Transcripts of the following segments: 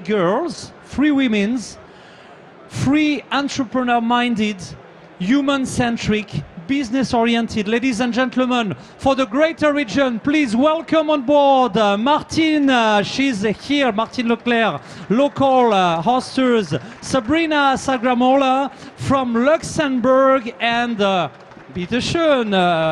girls, 3 women's, 3 entrepreneur-minded, human-centric, business-oriented. Ladies and gentlemen, for the greater region, please welcome on board Martine, she's here, Martine Leclerc, local hostess, Sabrina Sagramola from Luxembourg, and bitte schön,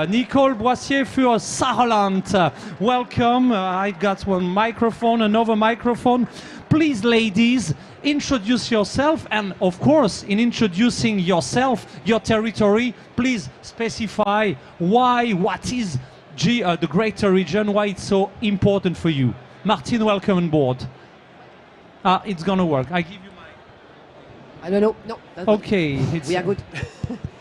Nicole Boissier für Saarland. Welcome, I got one microphone, another microphone. Please, ladies, introduce yourself, and of course, in introducing yourself, your territory, please specify why, what is the greater region, why it's so important for you. Martine, welcome on board. It's gonna work. I give you my... I don't know. No. Okay. We are good.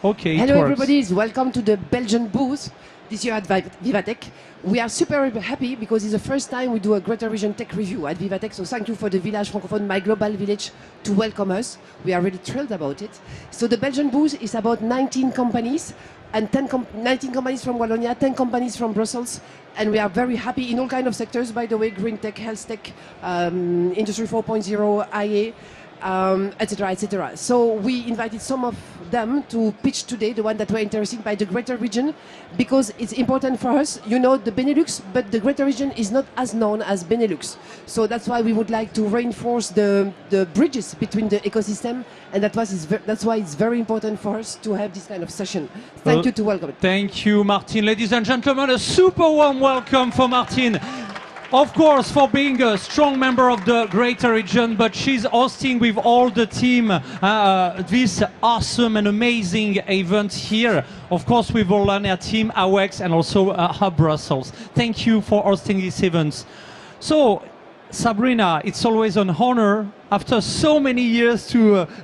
Okay. Hello, everybody. Welcome to the Belgian booth this year at Vivatech. We are super happy because it's the first time we do a Greater Region Tech Review at Vivatech. So thank you for the Village Francophone, my global village, to welcome us. We are really thrilled about it. So the Belgian booth is about 19 companies and 19 companies from Wallonia, 10 companies from Brussels. And we are very happy in all kinds of sectors, by the way, green tech, health tech, Industry 4.0, IA, etc., etc. So we invited some of them to pitch today, the one that were interested by the greater region, because it's important for us. You know the Benelux, but the greater region is not as known as Benelux. So that's why we would like to reinforce the bridges between the ecosystem, and that's why it's very important for us to have this kind of session. Thank you to welcome it. Thank you, Martine. Ladies and gentlemen, a super warm welcome for Martine. Of course, for being a strong member of the greater region, but she's hosting with all the team this awesome and amazing event here. Of course, with Wallonia team, AWEX, and also Brussels. Thank you for hosting this event. So, Sabrina, it's always an honor after so many years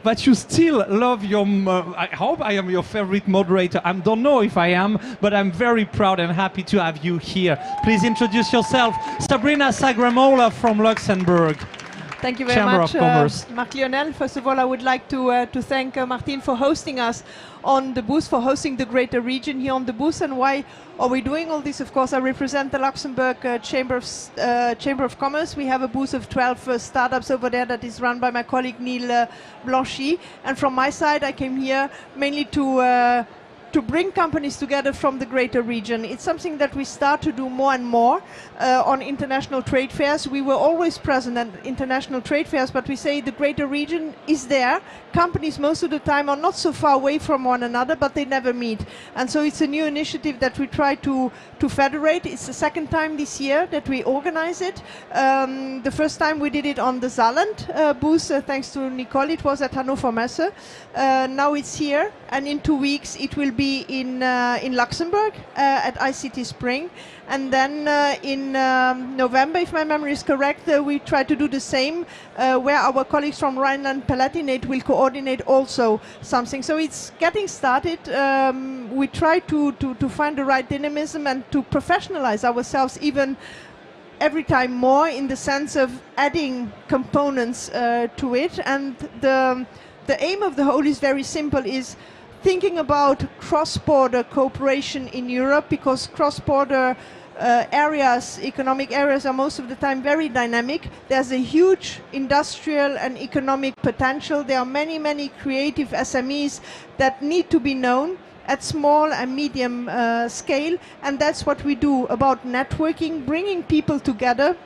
that you still love your... I hope I am your favorite moderator. I don't know if I am, but I'm very proud and happy to have you here. Please introduce yourself. Sabrina Sagramola from Luxembourg. Thank you very Chamber much, of Commerce. Marc Lionel. First of all, I would like to thank Martine for hosting us on the booth, for hosting the greater region here on the booth. And why are we doing all this? Of course, I represent the Luxembourg Chamber of Commerce. We have a booth of 12 startups over there that is run by my colleague Neil Blanchy. And from my side, I came here mainly to bring companies together from the greater region. It's something that we start to do more and more on international trade fairs. We were always present at international trade fairs, but we say the greater region is there. Companies most of the time are not so far away from one another, but they never meet. And so it's a new initiative that we try to federate. It's the second time this year that we organize it. The first time we did it on the Saarland booth, thanks to Nicole. It was at Hannover Messe. Now it's here, and in 2 weeks it will be in Luxembourg at ICT Spring, and then in November, if my memory is correct, we try to do the same, where our colleagues from Rhineland-Palatinate will coordinate also something. So it's getting started. We try to find the right dynamism and to professionalize ourselves even every time more, in the sense of adding components to it. And the aim of the whole is very simple, is thinking about cross-border cooperation in Europe, because cross-border areas, economic areas, are most of the time very dynamic. There's a huge industrial and economic potential. There are many, many creative SMEs that need to be known at small and medium scale, and that's what we do about networking, bringing people together,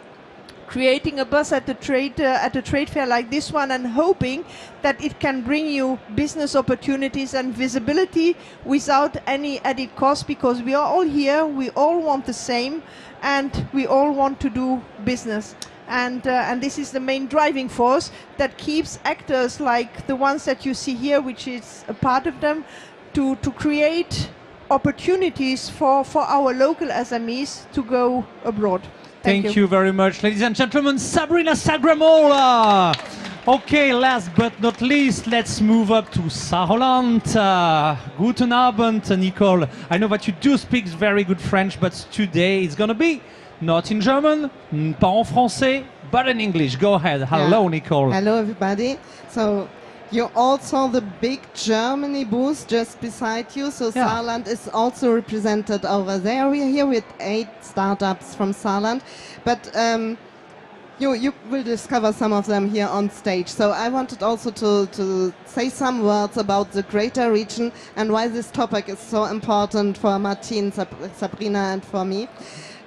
creating a buzz at the trade fair like this one, and hoping that it can bring you business opportunities and visibility without any added cost, because we are all here, we all want the same, and we all want to do business. And this is the main driving force that keeps actors like the ones that you see here, which is a part of them, to create opportunities for our local SMEs to go abroad. Thank you very much, ladies and gentlemen. Sabrina Sagramola. Okay, last but not least, let's move up to Saarland. Guten Abend, Nicole. I know that you do speak very good French, but today it's going to be not in German, pas en français, but in English. Go ahead. Hello, yeah. Nicole. Hello, everybody. So you all saw the big Germany booth just beside you. So yeah. Saarland is also represented over there. We are here with 8 startups from Saarland. But you will discover some of them here on stage. So I wanted also to say some words about the greater region and why this topic is so important for Martin, Sabrina and for me.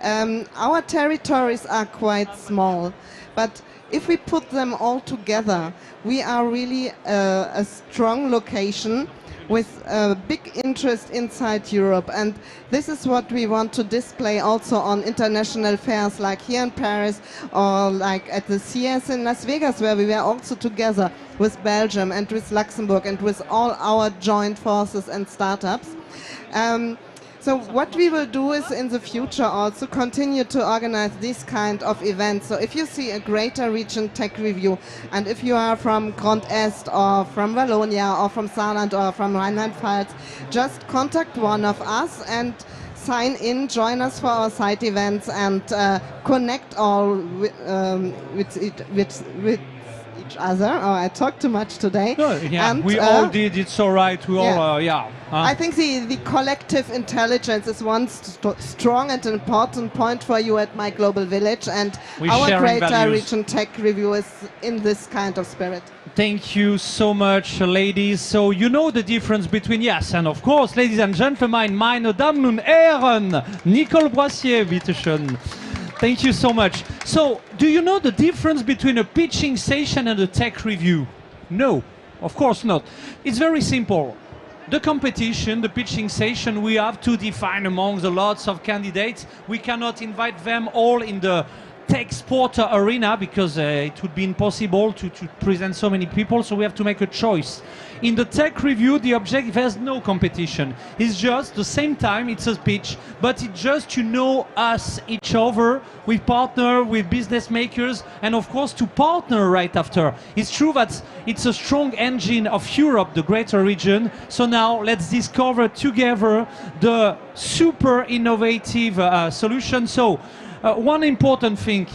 Our territories are quite small, but if we put them all together, we are really a strong location with a big interest inside Europe, and this is what we want to display also on international fairs like here in Paris or like at the CES in Las Vegas, where we were also together with Belgium and with Luxembourg and with all our joint forces and startups. So what we will do is in the future also continue to organize these kind of events. So if you see a greater region tech review, and if you are from Grand Est or from Wallonia or from Saarland or from Rheinland-Pfalz, just contact one of us and sign in, join us for our site events and connect all with each other. Oh, I talked too much today. No, yeah, and, we all did. It's all right. We all, I think the collective intelligence is one strong and important point for you at My Global Village, and our greater region tech review is in this kind of spirit. Thank you so much, ladies. So you know the difference between, yes, and of course, ladies and gentlemen, meine Damen und Herren, Nicole Boissier, bitte schön. Thank you so much. So, do you know the difference between a pitching session and a tech review? No, of course not. It's very simple. The competition, the pitching session, we have to define among the lots of candidates. We cannot invite them all in the tech sport arena because it would be impossible to present so many people, so we have to make a choice. In the tech review, the objective has no competition. It's just the same time, it's a pitch, but it's just to know us, each other. We partner with business makers and of course to partner right after. It's true that it's a strong engine of Europe, the greater region. So now let's discover together the super innovative solution. So one important thing,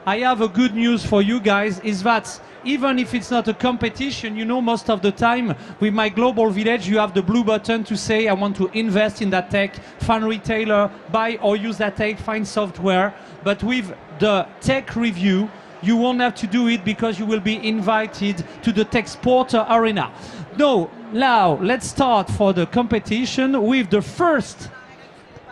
I have a good news for you guys, is that even if it's not a competition, you know, most of the time with My Global Village, you have the blue button to say, I want to invest in that tech, find retailer, buy or use that tech, find software. But with the tech review, you won't have to do it because you will be invited to the tech sport arena. No, now let's start for the competition with the first.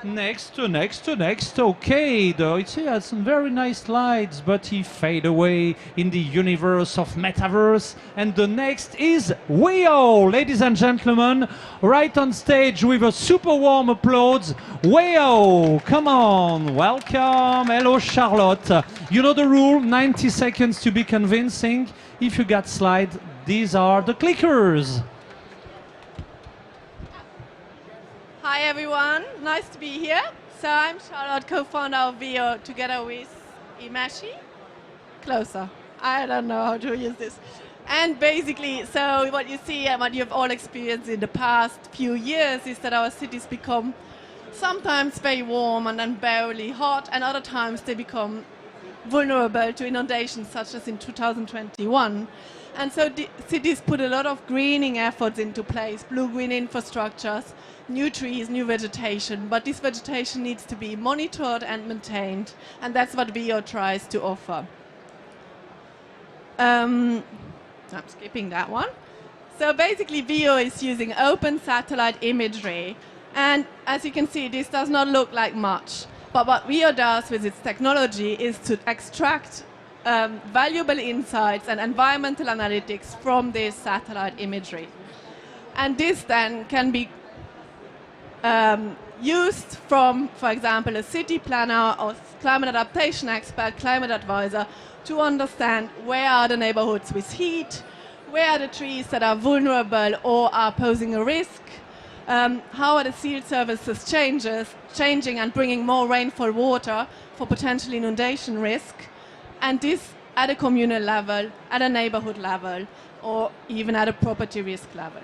Next. Okay, though it has some very nice slides, but he fade away in the universe of metaverse. And the next is Weo, ladies and gentlemen, right on stage with a super warm applause. Weo, come on, welcome. Hello, Charlotte. You know the rule: 90 seconds to be convincing. If you got slides, these are the clickers. Hi everyone, nice to be here. So I'm Charlotte, co-founder of Weo, together with Imashi. Closer. I don't know how to use this. And basically, so what you see and what you've all experienced in the past few years is that our cities become sometimes very warm and unbearably hot, and other times they become vulnerable to inundations, such as in 2021. And so cities put a lot of greening efforts into place, blue-green infrastructures, new trees, new vegetation, but this vegetation needs to be monitored and maintained, and that's what Weo tries to offer. I'm skipping that one. So basically Weo is using open satellite imagery, and as you can see, this does not look like much, but what Weo does with its technology is to extract valuable insights and environmental analytics from this satellite imagery. And this then can be used from, for example, a city planner or climate adaptation expert, climate advisor, to understand where are the neighborhoods with heat, where are the trees that are vulnerable or are posing a risk, how are the field services changing and bringing more rainfall water for potential inundation risk, and this at a communal level, at a neighborhood level, or even at a property risk level.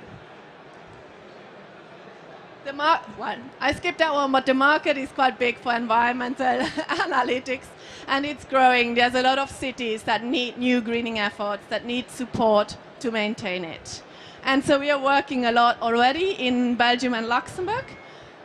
Well, I skipped that one, but the market is quite big for environmental analytics, and it's growing. There's a lot of cities that need new greening efforts, that need support to maintain it. And so we are working a lot already in Belgium and Luxembourg.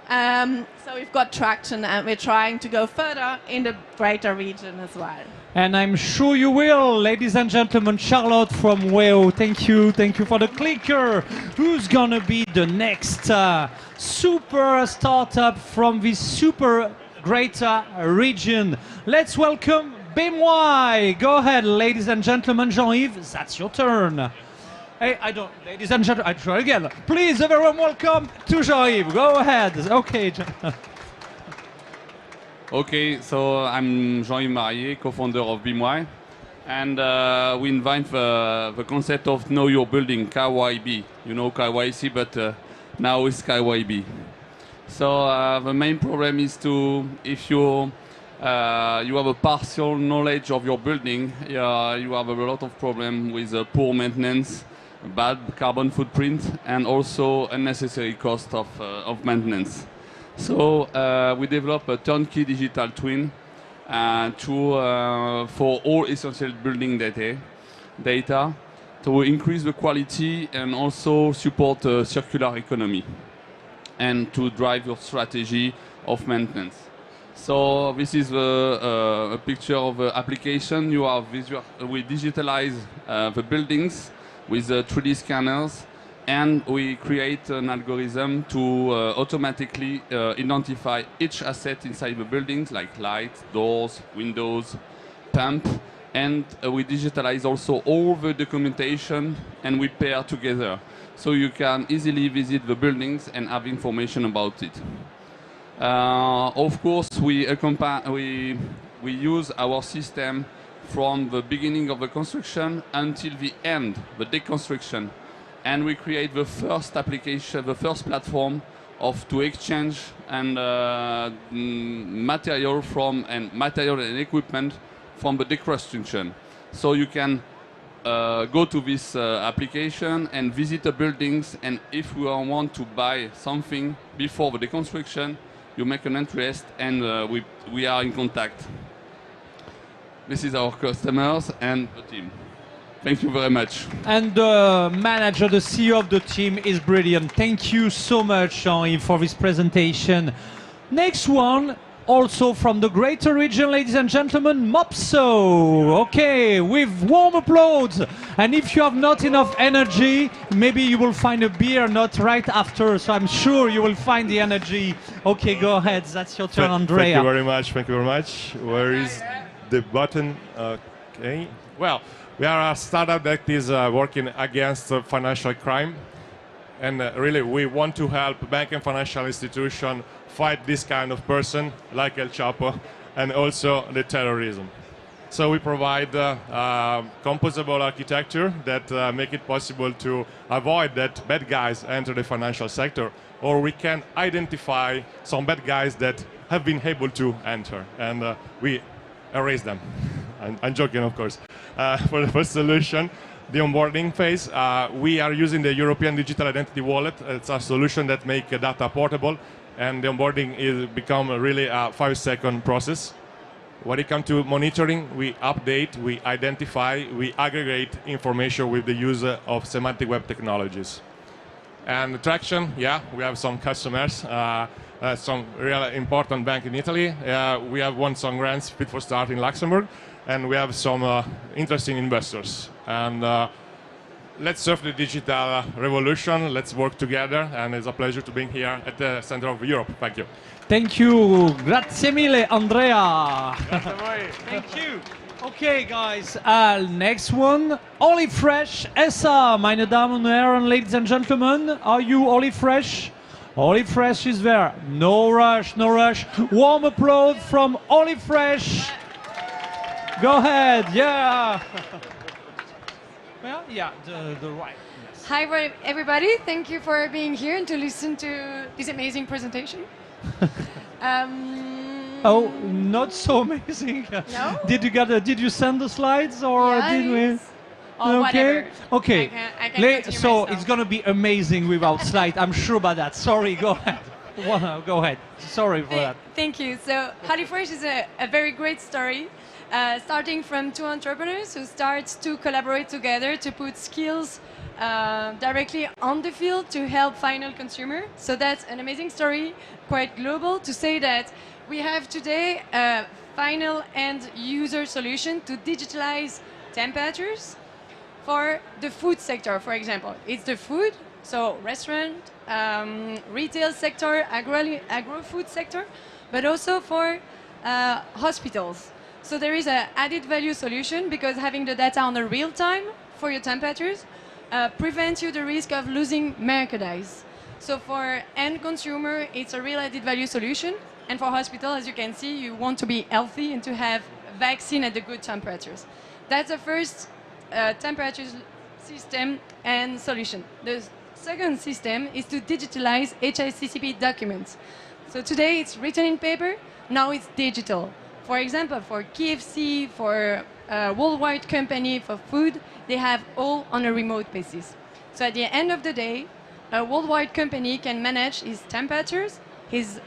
So we've got traction, and we're trying to go further in the greater region as well. And I'm sure you will, ladies and gentlemen. Charlotte from WEO, thank you for the clicker. Who's gonna be the next super startup from this super greater region? Let's welcome BMY. Go ahead, ladies and gentlemen. Jean-Yves, that's your turn. Hey, ladies and gentlemen, I try again. Please, everyone, welcome to Jean-Yves. Go ahead. Okay. Okay, so I'm Jean-Yves Marié, co-founder of BMY, and we invite the concept of Know Your Building, KYB. You know KYC, but now it's KYB. So the main problem is if you have a partial knowledge of your building, you have a lot of problem with poor maintenance, bad carbon footprint, and also unnecessary cost of maintenance. So we develop a turnkey digital twin for all essential building data to increase the quality and also support circular economy and to drive your strategy of maintenance. So this is a picture of the application. We digitalize the buildings with 3D scanners, and we create an algorithm to automatically identify each asset inside the buildings, like lights, doors, windows, pump, and we digitalize also all the documentation, and we pair together. So you can easily visit the buildings and have information about it. Of course, we use our system from the beginning of the construction until the end, the deconstruction. And we create the first application, the first platform to exchange and material and equipment from the deconstruction. So you can go to this application and visit the buildings, and if you want to buy something before the deconstruction, you make an interest, and we are in contact. This is our customers and the team. Thank you very much. And the manager, the CEO of the team is brilliant. Thank you so much, Jean-Yves, for this presentation. Next one, also from the greater region, ladies and gentlemen, Mopso. Okay, with warm applause. And if you have not enough energy, maybe you will find a beer not right after. So I'm sure you will find the energy. Okay, go ahead. That's your turn, Andrea. Thank you very much. Thank you very much. Where is the button? Okay. Well, we are a startup that is working against financial crime, and really we want to help bank and financial institutions fight this kind of person, like El Chapo, and also the terrorism. So we provide composable architecture that make it possible to avoid that bad guys enter the financial sector, or we can identify some bad guys that have been able to enter, and we erase them. I'm joking, of course. For the first solution, the onboarding phase, we are using the European Digital Identity Wallet. It's a solution that makes data portable, and the onboarding is become really a 5-second process. When it comes to monitoring, we update, we identify, we aggregate information with the use of semantic web technologies. And traction, yeah, we have some customers, some really important bank in Italy. We have won some grants, Fit for Start in Luxembourg, and we have some interesting investors. And let's surf the digital revolution. Let's work together, and it's a pleasure to be here at the center of Europe. Thank you. Thank you. Grazie mille, Andrea. Thank you. Okay, guys. Next one, Olive Fresh SA. Meine Damen und Herren, ladies and gentlemen, are you Olive Fresh? Olive Fresh is there. No rush, no rush. Warm applause from Olive Fresh. Go ahead, yeah. Well, yeah, the right. Yes. Hi, everybody. Thank you for being here and to listen to this amazing presentation. Oh, not so amazing. No? Did you send the slides, or Yeah, did we? Oh, whatever. Okay. I can continue so myself. it's gonna be amazing without slides. I'm sure about that. Sorry. Go ahead. Go ahead. Sorry for that. Thank you. So HollyFresh is a very great story, starting from two entrepreneurs who start to collaborate together to put skills directly on the field to help final consumer. So that's an amazing story, quite global, to say that we have today a final end user solution to digitalize temperatures for the food sector, for example. It's the food, so restaurant, retail sector, agro-food sector, but also for hospitals. So there is an added value solution because having the data on the real time for your temperatures prevents you the risk of losing merchandise. So for end consumer, it's a real added value solution. And for hospital, as you can see, you want to be healthy and to have vaccine at the good temperatures. That's the first temperature system and solution. The second system is to digitalize HACCP documents. So today it's written in paper, now it's digital. For example, for KFC, for a worldwide company, for food, they have all on a remote basis. So at the end of the day, a worldwide company can manage his temperatures, his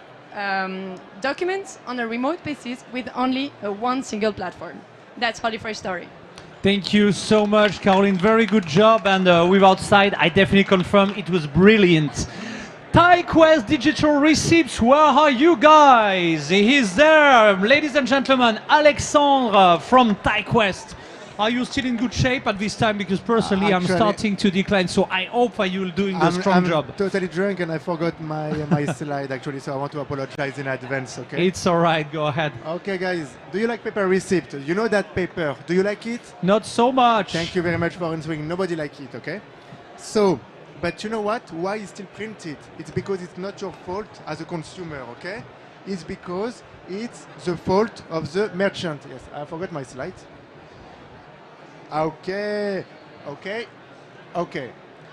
documents on a remote basis with only one single platform. That's HollyFresh story. Thank you so much, Caroline. Very good job. And with Outside, I definitely confirm it was brilliant. TyQuest Digital Receipts, where are you guys? He's there. Ladies and gentlemen, Alexandre from TyQuest. Are you still in good shape at this time? Because personally, I'm starting to decline. So I hope you're doing a strong job. I'm totally drunk and I forgot my slide actually. So I want to apologize in advance. Okay. It's all right. Go ahead. Okay, guys. Do you like paper receipt? You know that paper. Do you like it? Not so much. Thank you very much for answering. Nobody like it. Okay. So, but you know what? Why is still printed? It's because it's not your fault as a consumer. Okay. It's because it's the fault of the merchant. Yes, I forgot my slide. Okay.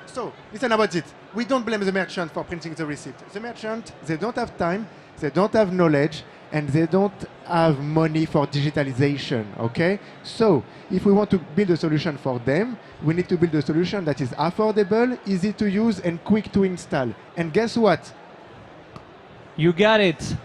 So, listen about it. We don't blame the merchant for printing the receipt. The merchant, they don't have time, they don't have knowledge, and they don't have money for digitalization, okay? So, if we want to build a solution for them, we need to build a solution that is affordable, easy to use, and quick to install. And guess what? You got it.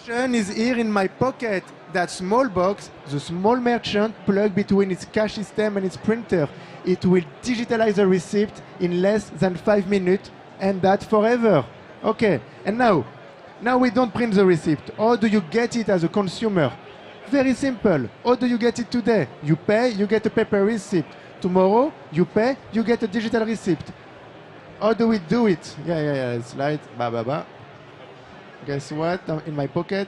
Solution is here in my pocket. That small box, the small merchant plug between its cash system and its printer. It will digitalize a receipt in less than 5 minutes, and that forever. Okay, and now we don't print the receipt. How do you get it as a consumer? Very simple. How do you get it today? You pay, you get a paper receipt. Tomorrow, you pay, you get a digital receipt. How do we do it? Yeah, slide, ba. Guess what? I'm in my pocket.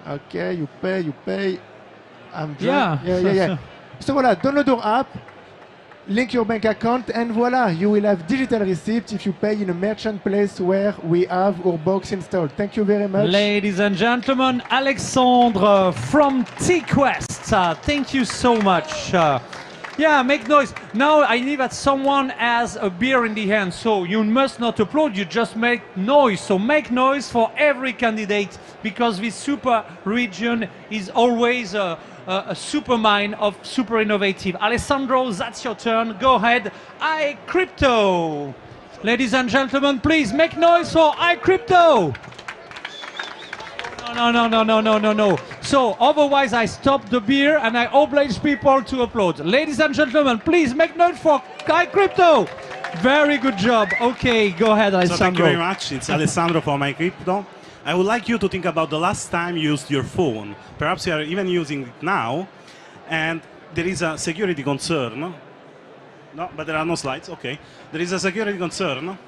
Okay, you pay. I'm drunk. Yeah. So voila, download our app, link your bank account, and voila, you will have digital receipt if you pay in a merchant place where we have our box installed. Thank you very much. Ladies and gentlemen, Alexandre from TyQuest. Thank you so much. Yeah, make noise. Now I need that someone has a beer in the hand, so you must not applaud, you just make noise. So make noise for every candidate, because this super region is always a super mind of super innovative. Alessandro, that's your turn. Go ahead. iCrypto. Ladies and gentlemen, please make noise for iCrypto. No. So otherwise I stop the beer and I oblige people to applaud. Ladies and gentlemen, please make noise for iCrypto. Very good job. Okay, go ahead, Alessandro. So thank you very much. It's Alessandro from iCrypto. I would like you to think about the last time you used your phone. Perhaps you are even using it now, and there is a security concern. No, but there are no slides. Okay. There is a security concern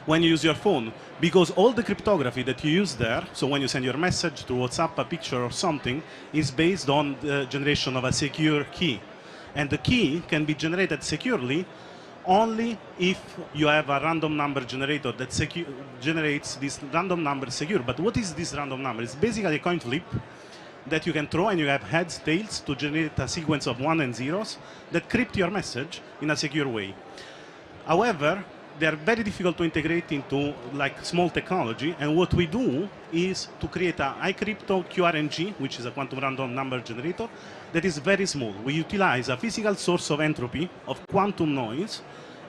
when you use your phone, because all the cryptography that you use there, so when you send your message to WhatsApp, a picture or something, is based on the generation of a secure key. And the key can be generated securely only if you have a random number generator that generates this random number secure. But what is this random number? It's basically a coin flip that you can throw, and you have heads, tails to generate a sequence of 1 and 0s that crypt your message in a secure way. However, they are very difficult to integrate into like small technology, and what we do is to create a iCrypto QRNG, which is a quantum random number generator, that is very small. We utilize a physical source of entropy of quantum noise,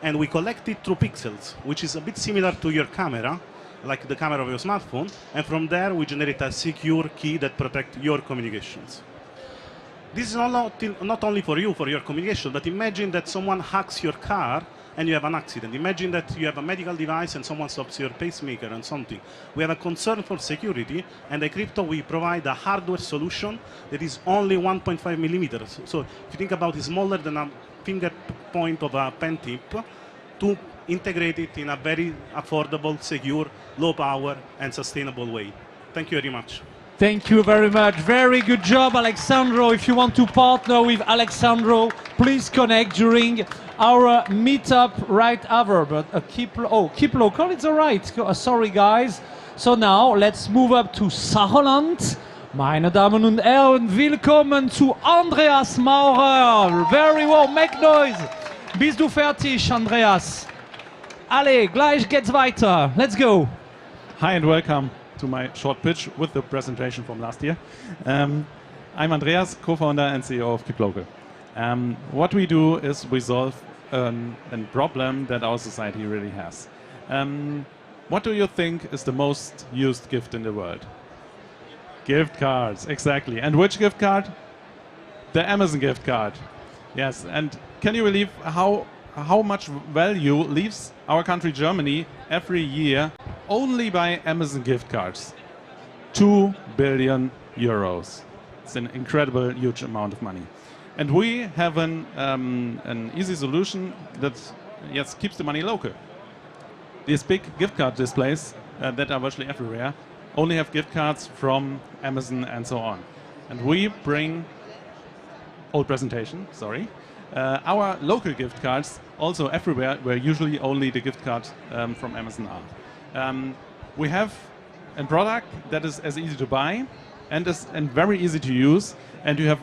and we collect it through pixels, which is a bit similar to your camera, like the camera of your smartphone, and from there we generate a secure key that protects your communications. This is not only for you, for your communication, but imagine that someone hacks your car and you have an accident. Imagine that you have a medical device and someone stops your pacemaker and something. We have a concern for security, and at Crypto we provide a hardware solution that is only 1.5 millimeters. So if you think about it, smaller than a finger point of a pen tip, to integrate it in a very affordable, secure, low power and sustainable way. Thank you very much. Thank you very much. Very good job, Alexandro. If you want to partner with Alexandro, please connect during our meetup right over. But keep local, it's all right. Sorry, guys. So now let's move up to Saarland. Meine Damen und Herren, willkommen zu Andreas Maurer. Very well, make noise. Bist du fertig, Andreas? Allez, gleich geht's weiter. Let's go. Hi and welcome to my short pitch with the presentation from last year. I'm Andreas, co-founder and CEO of KeepLocal. What we do is we solve a problem that our society really has. What do you think is the most used gift in the world? Gift cards, exactly. And which gift card? The Amazon gift card. Yes, and can you believe how much value leaves our country Germany every year only by Amazon gift cards? 2 billion euros. It's an incredible, huge amount of money. And we have an easy solution that keeps the money local. These big gift card displays that are virtually everywhere only have gift cards from Amazon and so on. And we bring, old presentation, sorry, our local gift cards also everywhere, where usually only the gift cards from Amazon are. We have a product that is as easy to buy and very easy to use, and you have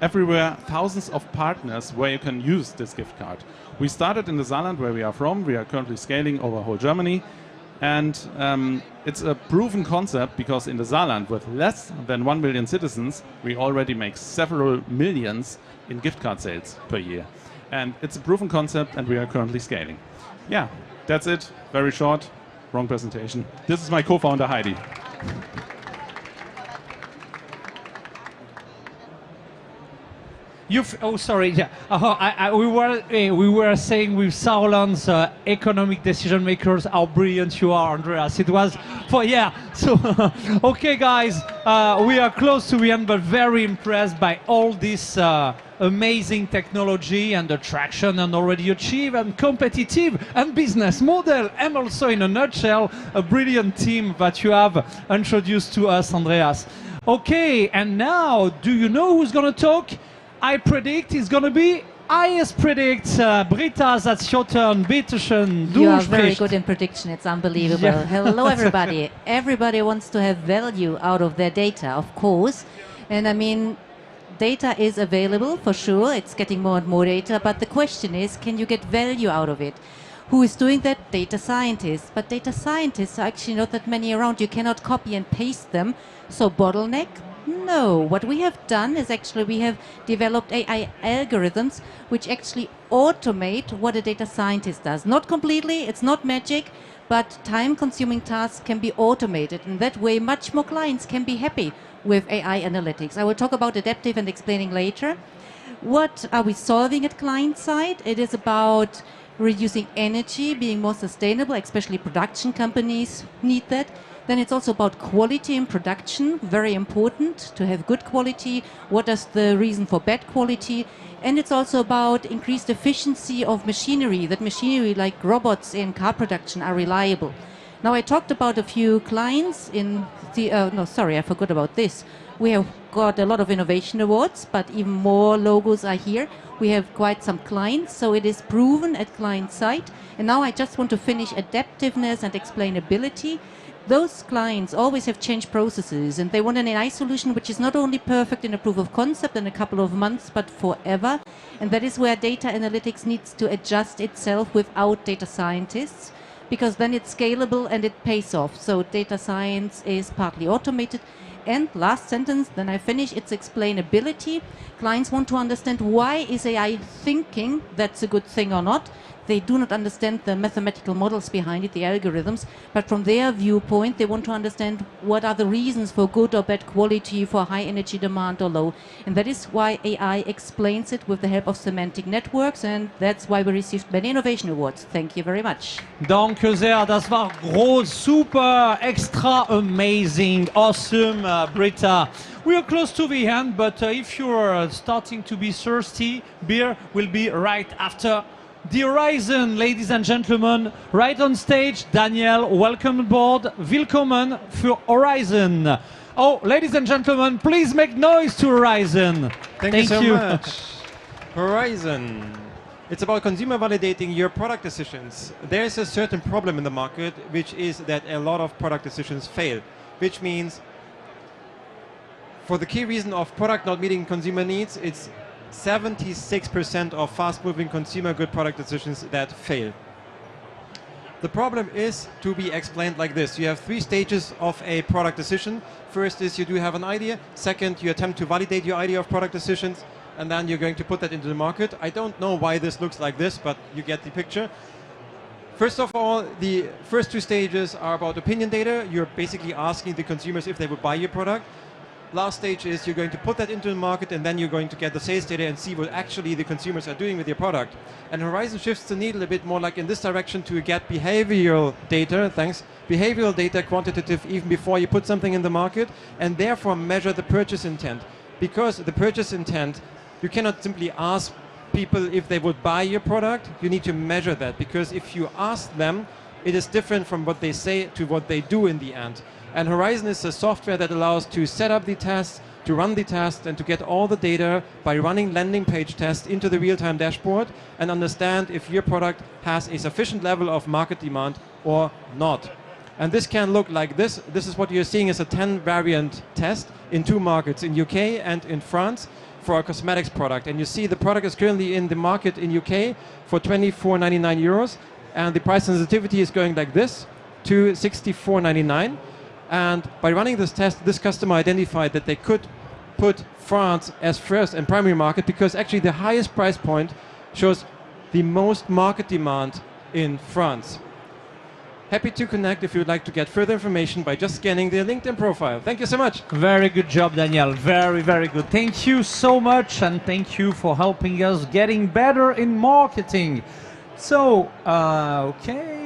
everywhere thousands of partners where you can use this gift card. We started in the Saarland, where we are from. We are currently scaling over whole Germany, and it's a proven concept because in the Saarland, with less than 1 million citizens, we already make several millions in gift card sales per year. And it's a proven concept, and we are currently scaling. Yeah, that's it. Very short, wrong presentation. This is my co-founder, Heidi. Sorry. Yeah. We were saying with Saarland's economic decision makers how brilliant you are, Andreas. It was for So okay, guys, we are close to the end, but very impressed by all this amazing technology and the traction and already achieved and competitive and business model, and also in a nutshell a brilliant team that you have introduced to us, Andreas. Okay, and now do you know who's going to talk? I predict it's going to be IS Predict. Britta, that's your turn. Bitte schön. You are very good in prediction. It's unbelievable. Yeah. Hello, everybody. Everybody wants to have value out of their data, of course. And I mean, data is available for sure. It's getting more and more data. But the question is, can you get value out of it? Who is doing that? Data scientists. But data scientists are actually not that many around. You cannot copy and paste them. So bottleneck? No, what we have done is actually we have developed AI algorithms which actually automate what a data scientist does. Not completely, it's not magic, but time-consuming tasks can be automated. In that way, much more clients can be happy with AI analytics. I will talk about adaptive and explaining later. What are we solving at client side? It is about reducing energy, being more sustainable, especially production companies need that. Then it's also about quality in production, very important to have good quality. What is the reason for bad quality? And it's also about increased efficiency of machinery, that machinery like robots in car production are reliable. Now I talked about a few clients in the, no, sorry, I forgot about this. We have got a lot of innovation awards, but even more logos are here. We have quite some clients, so it is proven at client side. And now I just want to finish adaptiveness and explainability. Those clients always have changed processes, and they want an AI solution which is not only perfect in a proof of concept in a couple of months, but forever. And that is where data analytics needs to adjust itself without data scientists, because then it's scalable and it pays off. So data science is partly automated. And last sentence, then I finish, it's explainability. Clients want to understand, why is AI thinking that's a good thing or not? They do not understand the mathematical models behind it, the algorithms, but from their viewpoint, they want to understand what are the reasons for good or bad quality, for high energy demand or low. And that is why AI explains it with the help of semantic networks, and that's why we received many innovation awards. Thank you very much. Danke sehr, das war groß, super, extra amazing, awesome, Britta. We are close to the end, but if you're starting to be thirsty, beer will be right after the Horizon, ladies and gentlemen. Right on stage, Daniel, welcome aboard. Willkommen für Horizon. Oh, ladies and gentlemen, please make noise to Horizon. Thank you so much. Horizon. It's about consumer validating your product decisions. There's a certain problem in the market, which is that a lot of product decisions fail, which means for the key reason of product not meeting consumer needs, it's 76% of fast-moving consumer good product decisions that fail. The problem is to be explained like this. You have 3 stages of a product decision. First is you do have an idea. Second, you attempt to validate your idea of product decisions, and then you're going to put that into the market. I don't know why this looks like this, but you get the picture. First of all, the first 2 stages are about opinion data. You're basically asking the consumers if they would buy your product. Last stage is you're going to put that into the market, and then you're going to get the sales data and see what actually the consumers are doing with your product. And Horizon shifts the needle a bit more like in this direction to get behavioral data, behavioral data quantitative even before you put something in the market, and therefore measure the purchase intent. Because the purchase intent, you cannot simply ask people if they would buy your product, you need to measure that, because if you ask them, it is different from what they say to what they do in the end. And Horizon is a software that allows to set up the tests, to run the tests, and to get all the data by running landing page tests into the real-time dashboard and understand if your product has a sufficient level of market demand or not. And this can look like this. This is what you're seeing as a 10-variant test in 2 markets, in UK and in France, for a cosmetics product. And you see the product is currently in the market in UK for 24.99 euros, and the price sensitivity is going like this to 64.99. And by running this test, this customer identified that they could put France as first and primary market because actually the highest price point shows the most market demand in France. Happy to connect if you would like to get further information by just scanning their LinkedIn profile. Thank you so much. Very good job, Daniel. Very, very good. Thank you so much, and thank you for helping us getting better in marketing. So, okay.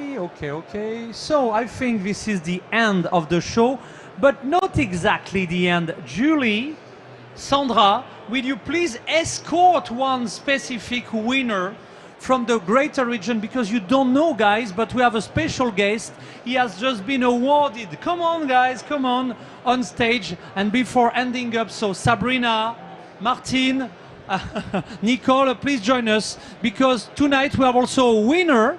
So I think this is the end of the show, but not exactly the end. Julie, Sandra, will you please escort one specific winner from the greater region, because you don't know, guys, but we have a special guest. He has just been awarded. Come on, guys, come on stage. And before ending up, so Sabrina, Martin, Nicole, please join us, because tonight we have also a winner.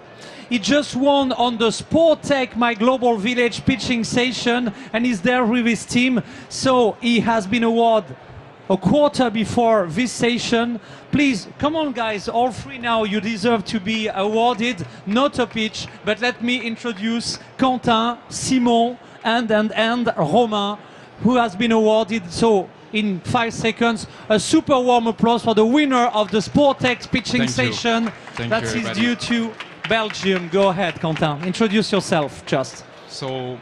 He just won on the Sportech My Global Village pitching session, and he's there with his team. So he has been awarded a quarter before this session. Please, come on guys, all 3 now, you deserve to be awarded, not a pitch, but let me introduce Quentin, Simon, and Romain, who has been awarded. So in 5 seconds, a super warm applause for the winner of the Sportech pitching session. That is due to Belgium. Go ahead, Quentin. Introduce yourself, just. So,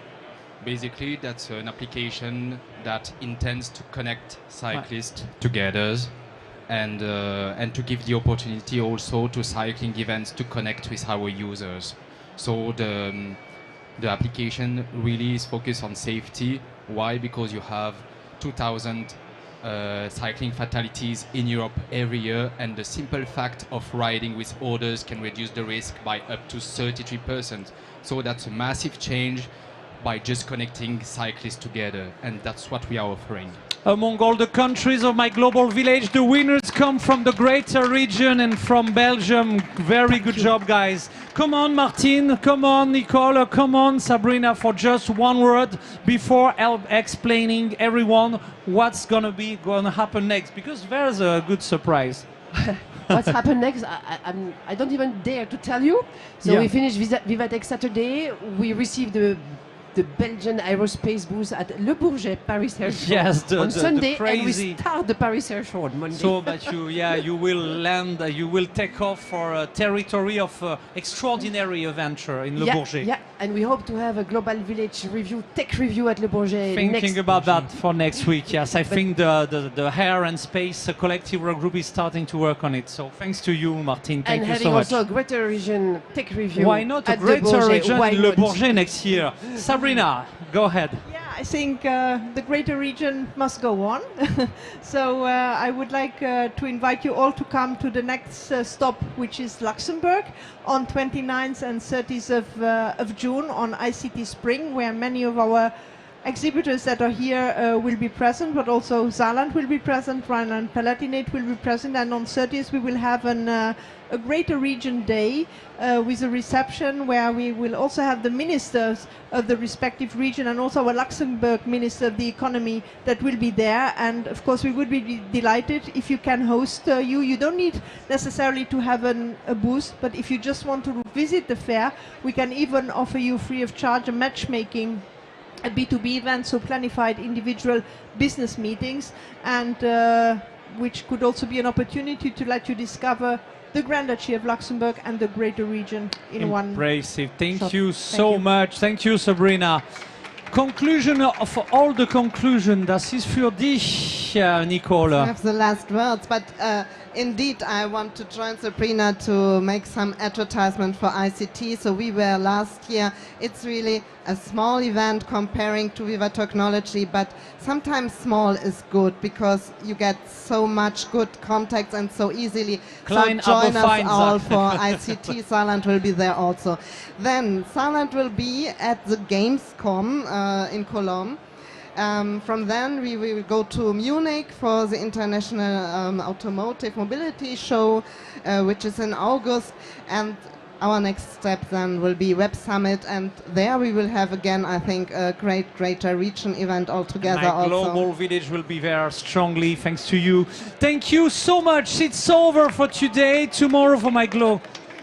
basically, that's an application that intends to connect cyclists together and to give the opportunity also to cycling events to connect with our users. So the application really is focused on safety. Why? Because you have 2,000 cycling fatalities in Europe every year, and the simple fact of riding with others can reduce the risk by up to 33%. So that's a massive change by just connecting cyclists together, and that's what we are offering. Among all the countries of My Global Village, the winners come from the greater region and from Belgium. Very good job, guys. Come on, Martin. Come on, Nicole. Come on, Sabrina, for just one word before explaining everyone what's gonna happen next, because there's a good surprise. What's happened next? I don't even dare to tell you. So we finished Vivatech Saturday. We received the the Belgian aerospace booth at Le Bourget Paris Air Show Yes, on Sunday, and we crazy. start the Paris Air Show on Monday. So that you will land, you will take off for a territory of extraordinary adventure in Le Bourget. Yeah, and we hope to have a Global Village review, tech review at Le Bourget. Thinking about that for next week. Yes, I think the Air and Space Collective Work Group is starting to work on it. So thanks to you, Martin. Thank and you having so much. also a Greater Region tech review. Why not a at Le Greater Bourget? Region Why in Le not? Bourget next year? Sabrina, go ahead. I think the greater region must go on. So I would like to invite you all to come to the next stop, which is Luxembourg, on 29th and 30th of June on ICT Spring, where many of our exhibitors that are here will be present, but also Saarland will be present, Rhineland-Palatinate will be present, and on 30th we will have a Greater Region Day with a reception where we will also have the ministers of the respective region and also our Luxembourg Minister of the Economy that will be there. And of course we would be delighted if you can host you. You don't need necessarily to have a booth, but if you just want to visit the fair, we can even offer you free of charge a matchmaking, a B2B event, so planified individual business meetings, and which could also be an opportunity to let you discover the Grand Duchy of Luxembourg and the greater region in one. Impressive. Thank shot. you so Thank you. much. Thank you, Sabrina. Conclusion of all the conclusion. Das ist für dich, Nicole. I have the last words, but indeed I want to join Sabrina to make some advertisement for ICT. So we were last year. It's really a small event comparing to Viva Technology, but sometimes small is good because you get so much good contacts and so easily. Klein, so join aber us fein all sagt. for ICT. Saarland will be there also. Then Saarland will be at the Gamescom in Cologne. From then we will go to Munich for the International Automotive Mobility Show, which is in August, and our next step then will be Web Summit, and there we will have again, I think, a greater region event altogether. My Global Village will be there strongly, thanks to you. Thank you so much. It's over for today. Tomorrow for my Glow.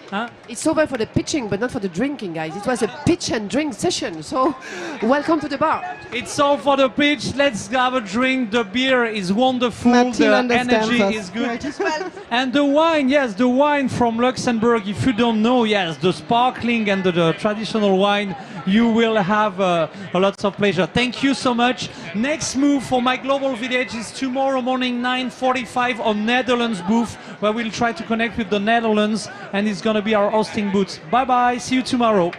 Huh? It's over for the pitching, but not for the drinking, guys. It was a pitch and drink session, so welcome to the bar. It's all for the pitch. Let's have a drink. The beer is wonderful. Martin the energy understands us. is good. Right as well. And the wine, yes, the wine from Luxembourg. If you don't know, yes, the sparkling and the traditional wine, you will have a lot of pleasure. Thank you so much. Next move for my Global Village is tomorrow morning, 9:45 on Netherlands booth, where we'll try to connect with the Netherlands, and it's going to be our hosting booth. Bye bye. See you tomorrow.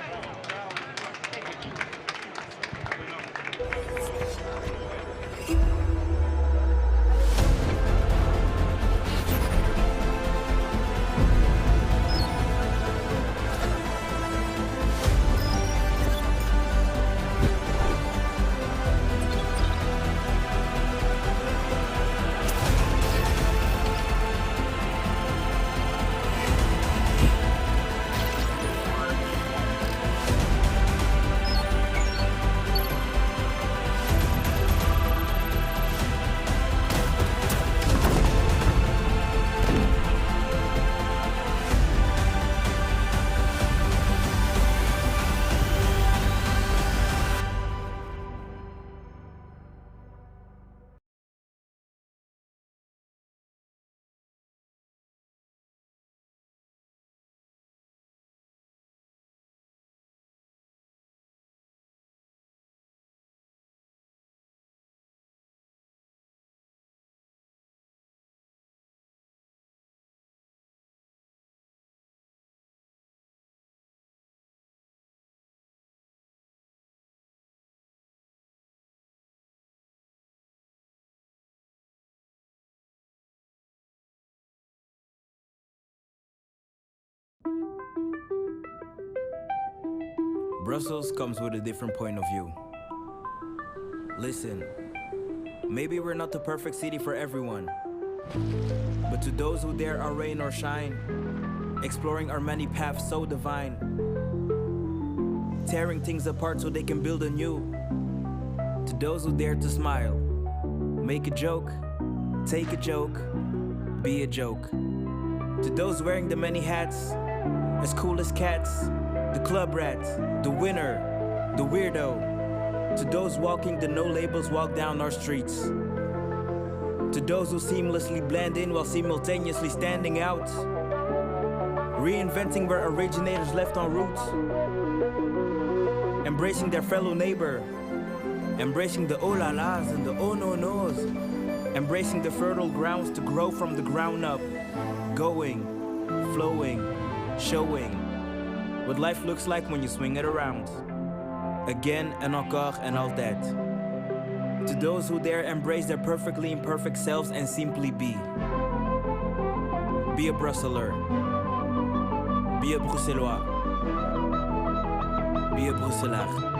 Brussels comes with a different point of view. Listen, maybe we're not the perfect city for everyone, but to those who dare our rain or shine, exploring our many paths so divine, tearing things apart so they can build anew. To those who dare to smile, make a joke, take a joke, be a joke. To those wearing the many hats, as cool as cats, the club rat, the winner, the weirdo, To those walking the no labels walk down our streets. To those who seamlessly blend in while simultaneously standing out. Reinventing where originators left en route. Embracing their fellow neighbor. Embracing the oh la las and the oh no nos. Embracing the fertile grounds to grow from the ground up. Going, flowing, showing what life looks like when you swing it around. Again and encore and altijd. To those who dare embrace their perfectly imperfect selves and simply be. Be a Brusseler. Be a Bruxellois. Be a Bruxelaar.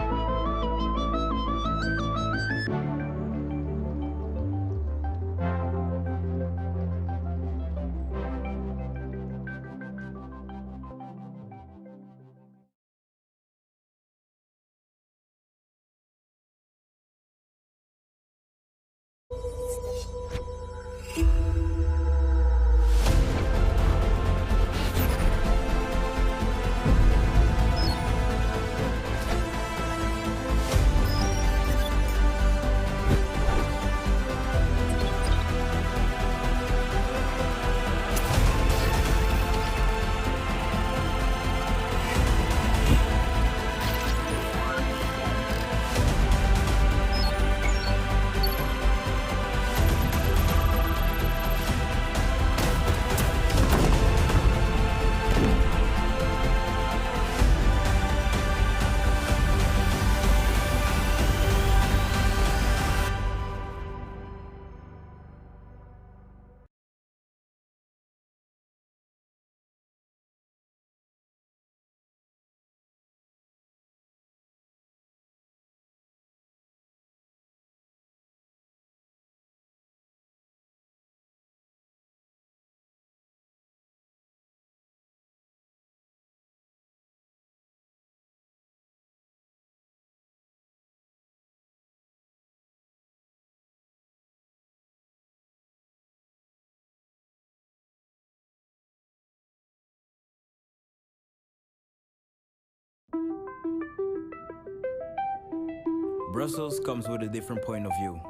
Brussels comes with a different point of view.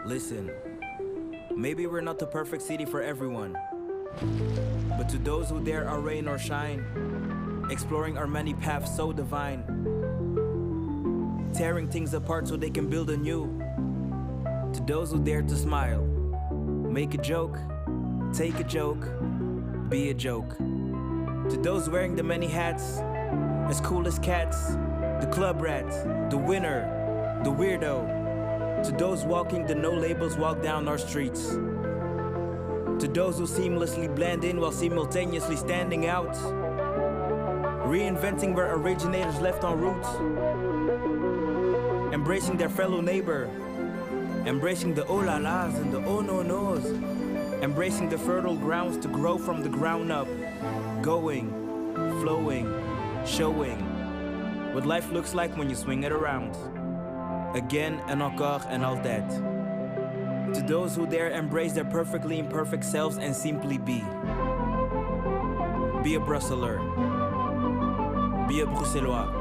Listen, maybe we're not the perfect city for everyone, but to those who dare our rain or shine, exploring our many paths so divine, tearing things apart so they can build anew. To those who dare to smile, make a joke, take a joke, be a joke. To those wearing the many hats, as cool as cats, the club rat, the winner, the weirdo. To those walking the no labels walk down our streets. To those who seamlessly blend in while simultaneously standing out. Reinventing where originators left en route. Embracing their fellow neighbor. Embracing the oh la las and the oh no nos. Embracing the fertile grounds to grow from the ground up. Going, flowing, showing what life looks like when you swing it around. Again and encore and altijd. To those who dare embrace their perfectly imperfect selves and simply be. Be a Brusseler. Be a Bruxellois.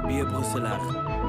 Be a Bruxelaar.